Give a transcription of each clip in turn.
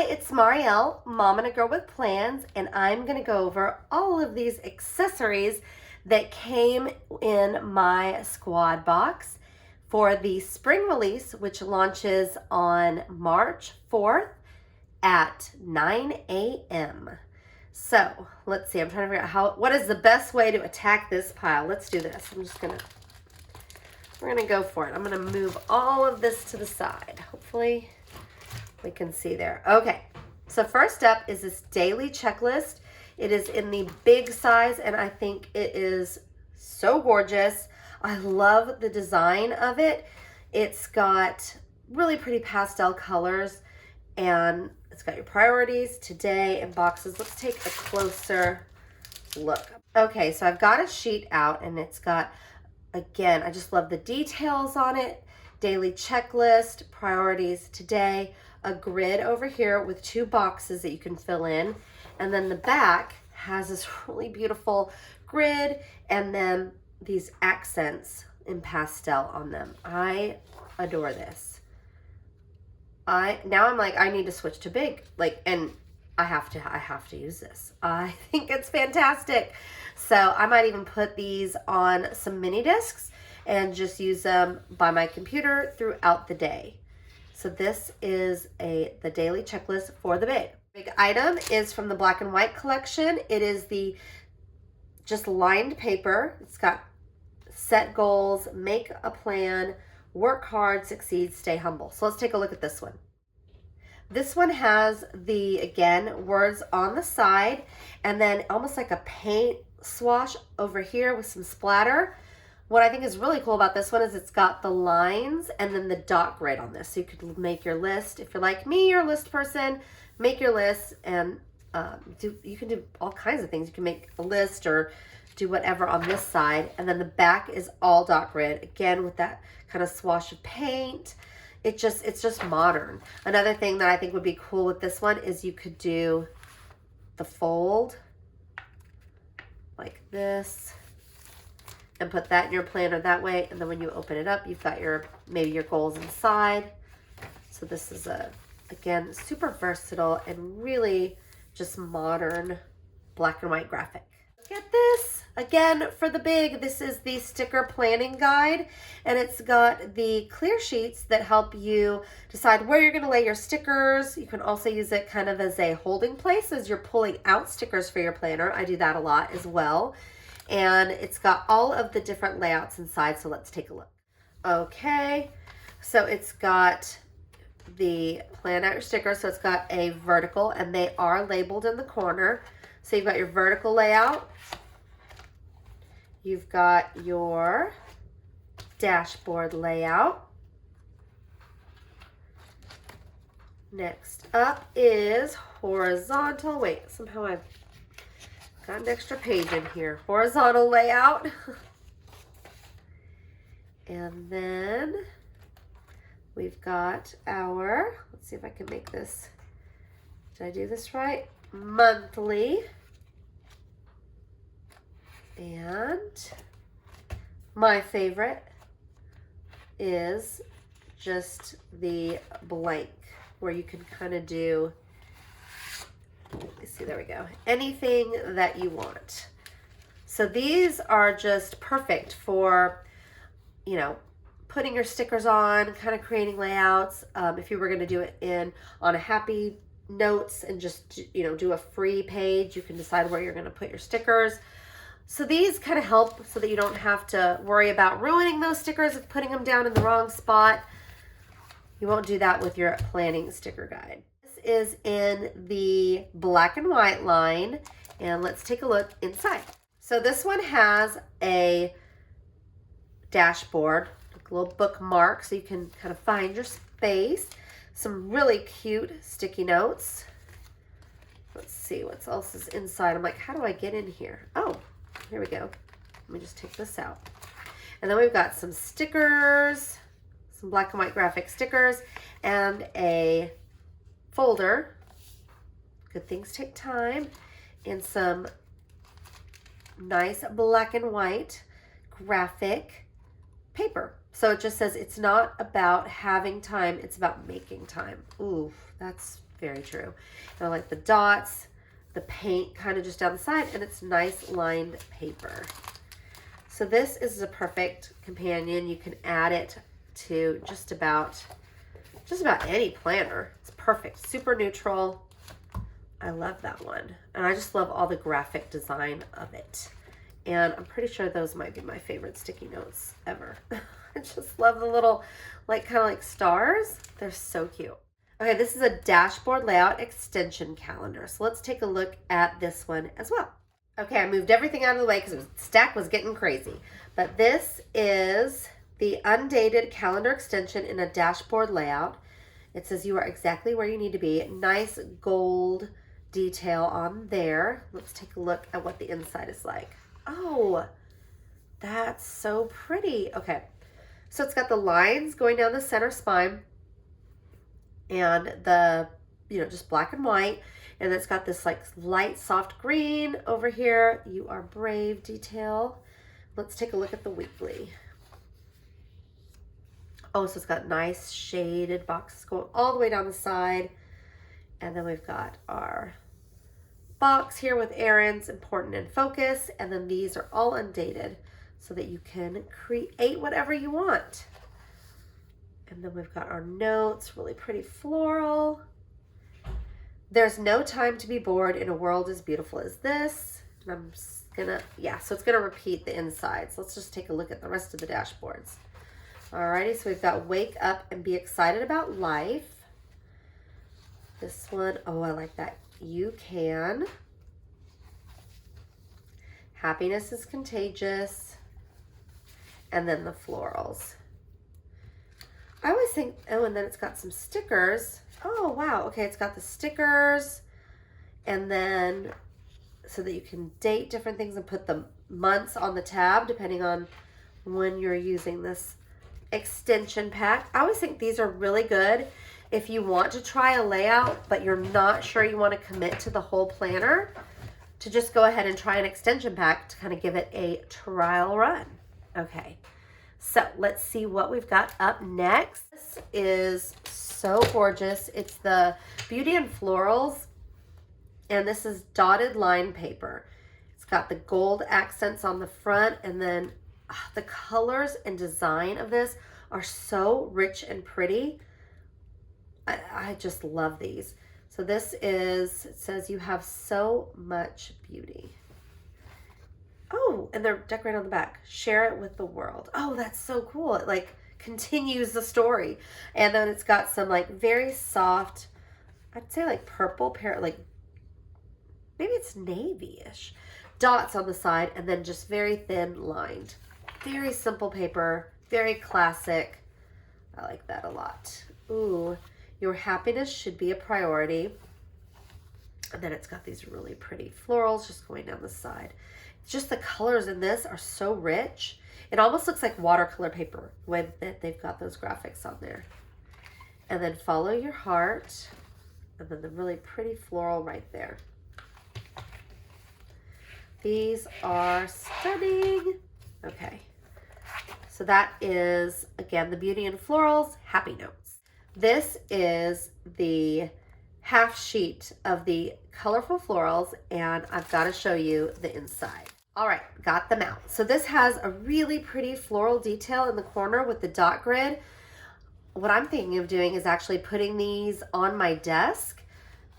it's Marielle, Mom and a Girl with Plans, and I'm going to go over all of these accessories that came in my squad box for the spring release, which launches on March 4th at 9 a.m. So let's see, I'm trying to figure out what is the best way to attack this pile. Let's do this. We're gonna go for it. I'm gonna move all of this to the side. Hopefully we can see there. Okay, so first up is this daily checklist. It is in the big size and I think it is so gorgeous. I love the design of it. It's got really pretty pastel colors and it's got your priorities, today, and boxes. Let's take a closer look. Okay, so I've got a sheet out and it's got, again, I just love the details on it. Daily checklist, priorities, today, a grid over here with 2 boxes that you can fill in. And then the back has this really beautiful grid and then these accents in pastel on them. I adore this. Now I'm like, I need to switch to big, and I have to use this. I think it's fantastic. So I might even put these on some mini discs and just use them by my computer throughout the day. So this is the daily checklist for the big. Big item is from the black and white collection. It is the just lined paper. It's got set goals, make a plan, work hard, succeed, stay humble. So let's take a look at this one. This one has the, again, words on the side and then almost like a paint swash over here with some splatter. What I think is really cool about this one is it's got the lines and then the dot grid on this. So you could make your list. If you're like me, you're a list person, make your list and you can do all kinds of things. You can make a list or do whatever on this side. And then the back is all dot grid, again, with that kind of swash of paint. It's just modern. Another thing that I think would be cool with this one is you could do the fold like this and put that in your planner that way. And then when you open it up, you've got maybe your goals inside. So this is again, super versatile and really just modern black and white graphic. Look at this. Again, for the big, this is the sticker planning guide, and it's got the clear sheets that help you decide where you're going to lay your stickers. You can also use it kind of as a holding place as you're pulling out stickers for your planner. I do that a lot as well. And it's got all of the different layouts inside, so let's take a look. Okay, so it's got the plan out your stickers, so it's got a vertical, and they are labeled in the corner. So you've got your vertical layout. You've got your dashboard layout. Next up is horizontal. Wait, somehow I've got an extra page in here. Horizontal layout. And then we've got our, let's see if I can make this, did I do this right? Monthly. And my favorite is just the blank, where you can kind of do, let me see, there we go, anything that you want. So these are just perfect for, putting your stickers on, kind of creating layouts. If you were going to do it on a happy notes and just, do a free page, you can decide where you're going to put your stickers. So these kind of help so that you don't have to worry about ruining those stickers if putting them down in the wrong spot. You won't do that with your planning sticker guide. This is in the black and white line, and let's take a look inside. So this one has a dashboard, like a little bookmark, so you can kind of find your space. Some really cute sticky notes. Let's see what else is inside. I'm like, how do I get in here? Oh, here we go. Let me just take this out. And then we've got some stickers, some black and white graphic stickers, and a folder. Good things take time. And some nice black and white graphic paper. So it just says it's not about having time, it's about making time. Ooh, that's Very true. And I like the dots, the paint kind of just down the side, and it's nice lined paper. So this is a perfect companion. You can add it to just about any planner. It's perfect. Super neutral. I love that one. And I just love all the graphic design of it. And I'm pretty sure those might be my favorite sticky notes ever. I just love the little, like, kind of like stars. They're so cute. Okay, this is a dashboard layout extension calendar. So let's take a look at this one as well. Okay, I moved everything out of the way because the stack was getting crazy. But this is the undated calendar extension in a dashboard layout. It says you are exactly where you need to be. Nice gold detail on there. Let's take a look at what the inside is like. Oh, that's so pretty. Okay, so it's got the lines going down the center spine and the, just black and white. And it's got this like light soft green over here. You are brave detail. Let's take a look at the weekly. Oh, so it's got nice shaded boxes going all the way down the side. And then we've got our box here with errands, important and focus. And then these are all undated so that you can create whatever you want. And then we've got our notes, really pretty floral. There's no time to be bored in a world as beautiful as this. And I'm just gonna, so it's gonna repeat the insides. Let's just take a look at the rest of the dashboards. Alrighty, so we've got wake up and be excited about life. This one, oh, I like that. You can. Happiness is contagious. And then the florals. I always think, oh, and then it's got some stickers. Oh, wow. Okay, it's got the stickers. And then so that you can date different things and put the months on the tab depending on when you're using this extension pack. I always think these are really good if you want to try a layout, but you're not sure you want to commit to the whole planner, to just go ahead and try an extension pack to kind of give it a trial run. Okay, so let's see what we've got up next. This is so gorgeous. It's the Beauty and Florals, and this is dotted line paper. It's got the gold accents on the front, and then the colors and design of this are so rich and pretty. I just love these. So this is, it says you have so much beauty. Oh, and they're decorated on the back. Share it with the world. Oh, that's so cool. It like continues the story. And then it's got some like very soft, I'd say like purple, like maybe it's navy-ish dots on the side, and then just very thin lined. Very simple paper, very classic. I like that a lot. Ooh, your happiness should be a priority. And then it's got these really pretty florals just going down the side. Just the colors in this are so rich. It almost looks like watercolor paper when they've got those graphics on there. And then follow your heart. And then the really pretty floral right there. These are stunning. Okay. So that is, again, the Beauty and Florals Happy Notes. This is the half sheet of the colorful florals, and I've got to show you the inside. All right, got them out. So this has a really pretty floral detail in the corner with the dot grid. What I'm thinking of doing is actually putting these on my desk,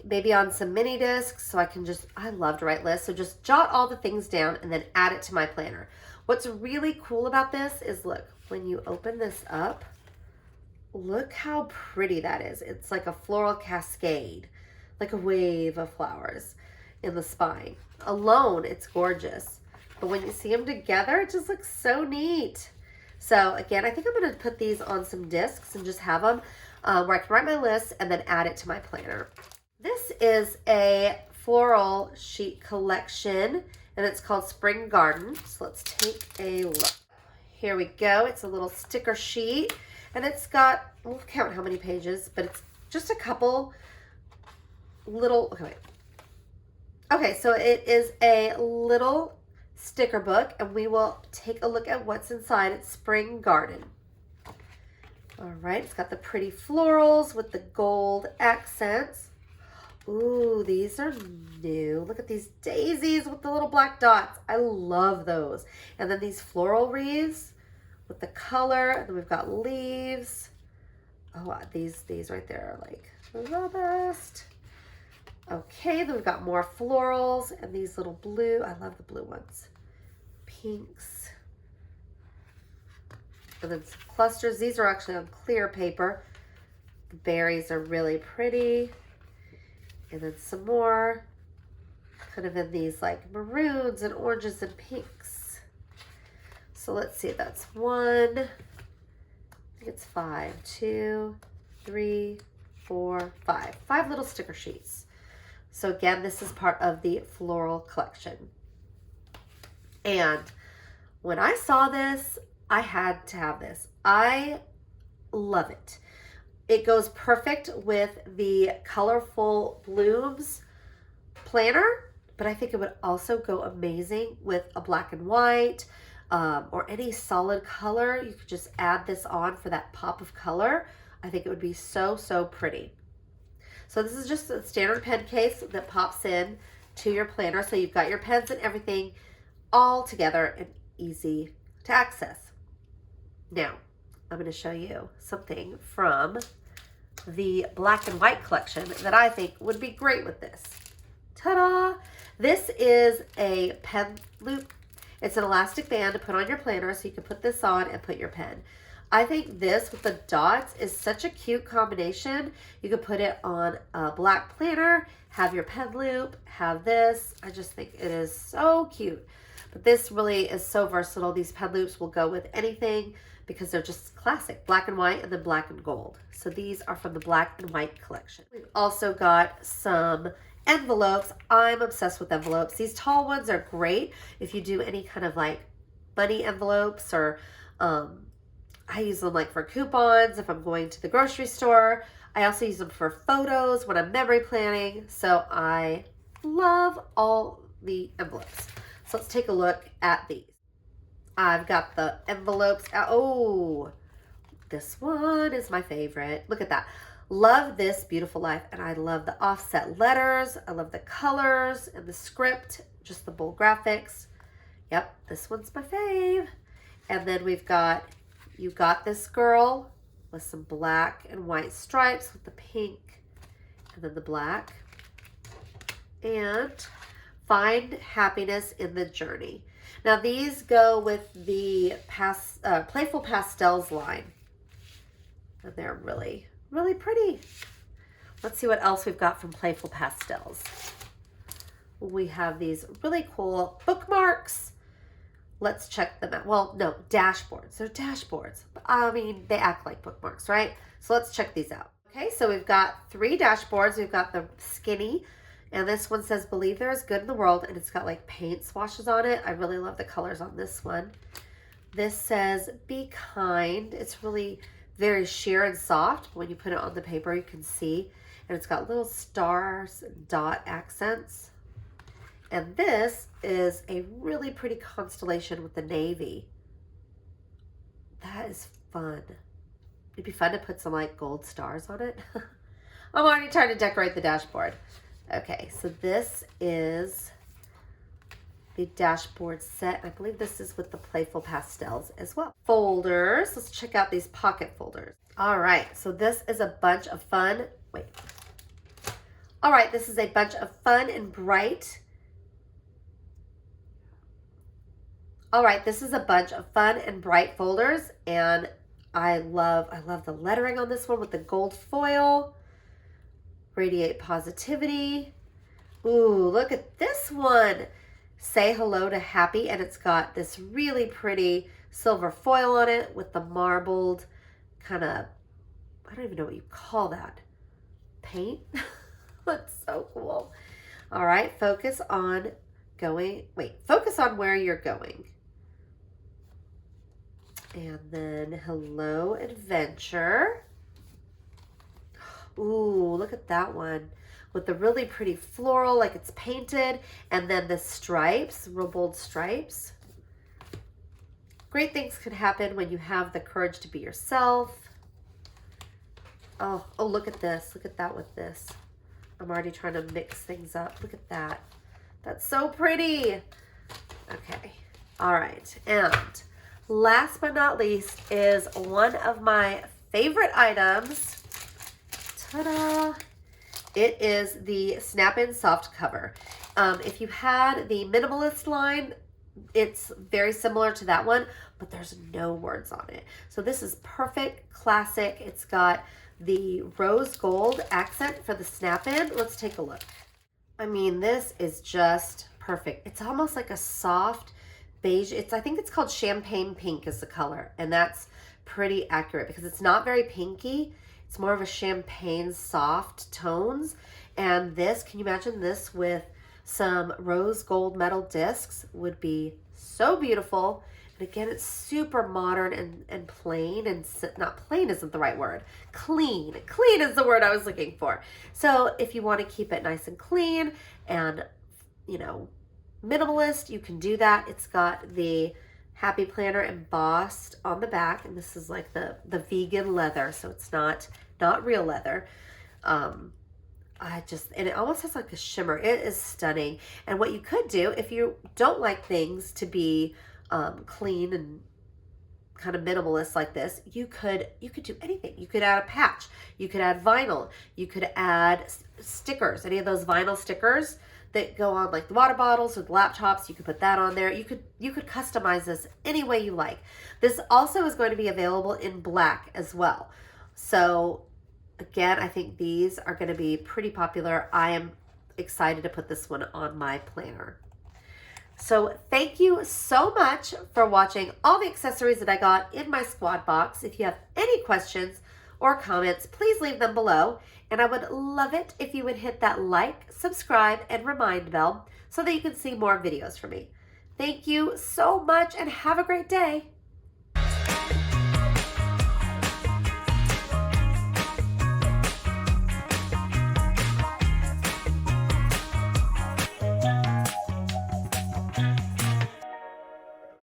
maybe on some mini discs, so I can just, I love to write lists, so just jot all the things down and then add it to my planner. What's really cool about this is, look, when you open this up, look how pretty that is. It's like a floral cascade, like a wave of flowers in the spine. Alone, it's gorgeous. But when you see them together, it just looks so neat. So again, I think I'm going to put these on some discs and just have them where I can write my list and then add it to my planner. This is a floral sheet collection, and it's called Spring Garden. So let's take a look. Here we go. It's a little sticker sheet, and it's got, we'll count how many pages, but it's just a couple little, okay, so it is a little sticker book, and we will take a look at what's inside. It's Spring Garden. All right, it's got the pretty florals with the gold accents. Ooh, these are new. Look at these daisies with the little black dots. I love those. And then these floral wreaths with the color. And then we've got leaves. Oh, these right there are like the best. Okay, then we've got more florals and these little blue. I love the blue ones. Pinks. And then some clusters. These are actually on clear paper. The berries are really pretty. And then some more kind of in these like maroons and oranges and pinks. So let's see, that's 1, I think it's 5, 2, 3, 4, 5. 5 little sticker sheets. So again, this is part of the floral collection. And when I saw this, I had to have this. I love it. It goes perfect with the Colorful Blooms planner, but I think it would also go amazing with a black and white or any solid color. You could just add this on for that pop of color. I think it would be so, so pretty. So this is just a standard pen case that pops in to your planner. So you've got your pens and everything all together and easy to access. Now, I'm going to show you something from the black and white collection that I think would be great with this. Ta-da! This is a pen loop. It's an elastic band to put on your planner so you can put this on and put your pen. I think this with the dots is such a cute combination. You could put it on a black planner, have your pen loop, have this. I just think it is so cute. But this really is so versatile. These pen loops will go with anything because they're just classic, black and white and then black and gold. So these are from the black and white collection. We've also got some envelopes. I'm obsessed with envelopes. These tall ones are great if you do any kind of like money envelopes, or I use them like for coupons if I'm going to the grocery store. I also use them for photos when I'm memory planning. So I love all the envelopes. So let's take a look at these. I've got the envelopes. Oh, this one is my favorite. Look at that. Love this beautiful life. And I love the offset letters. I love the colors and the script, just the bold graphics. Yep, this one's my fave. And then we've got You Got This Girl with some black and white stripes with the pink and then the black. And Find Happiness in the Journey. Now these go with the Playful Pastels line. And they're really, really pretty. Let's see what else we've got from Playful Pastels. We have these really cool bookmarks. Let's check them out. Well, no, dashboards. They're dashboards. I mean, they act like bookmarks, right? So let's check these out. Okay, so we've got 3 dashboards. We've got the skinny, and this one says, Believe There Is Good in the World, and it's got like paint swashes on it. I really love the colors on this one. This says, Be Kind. It's really very sheer and soft. When you put it on the paper, you can see. And it's got little stars, dot accents. And this is a really pretty constellation with the navy. That is fun. It'd be fun to put some like gold stars on it. I'm already trying to decorate the dashboard. Okay, so this is the dashboard set. I believe this is with the Playful Pastels as well. Folders. Let's check out these pocket folders. All right, so this is a bunch of fun. All right, this is a bunch of fun and bright. All right, this is a bunch of fun and bright folders, and I love the lettering on this one with the gold foil. Radiate Positivity. Ooh, look at this one. Say Hello to Happy, and it's got this really pretty silver foil on it with the marbled kind of, I don't even know what you call that. Paint? That's so cool. All right, focus on where you're going. And then Hello Adventure. Ooh, look at that one with the really pretty floral, like it's painted, and then the stripes, real bold stripes. Great things can happen when you have the courage to be yourself. Oh, look at this. Look at that with this. I'm already trying to mix things up. Look at that. That's so pretty. Okay. All right. And last but not least is one of my favorite items. Ta-da! It is the Snap-In Soft Cover. If you had the minimalist line, it's very similar to that one, but there's no words on it. So this is perfect, classic. It's got the rose gold accent for the snap-in. Let's take a look. I mean, this is just perfect. It's almost like a soft beige. I think it's called champagne pink is the color, and that's pretty accurate because it's not very pinky. It's more of a champagne soft tones. And this, can you imagine this with some rose gold metal discs? Would be so beautiful. And again, it's super modern and plain, and not plain isn't the right word. Clean. Clean is the word I was looking for. So if you want to keep it nice and clean and, you know, minimalist, you can do that. It's got the Happy Planner embossed on the back, and this is like the vegan leather, so it's not real leather. And it almost has like a shimmer. It is stunning. And what you could do if you don't like things to be clean and kind of minimalist like this, you could do anything. You could add a patch, you could add vinyl, you could add stickers, any of those vinyl stickers that go on like the water bottles or the laptops. You could put that on there. You could customize this any way you like. This also is going to be available in black as well. So again, I think these are going to be pretty popular. I am excited to put this one on my planner. So thank you so much for watching all the accessories that I got in my squad box. If you have any questions or comments, please leave them below. And I would love it if you would hit that like, subscribe, and remind bell so that you can see more videos from me. Thank you so much and have a great day.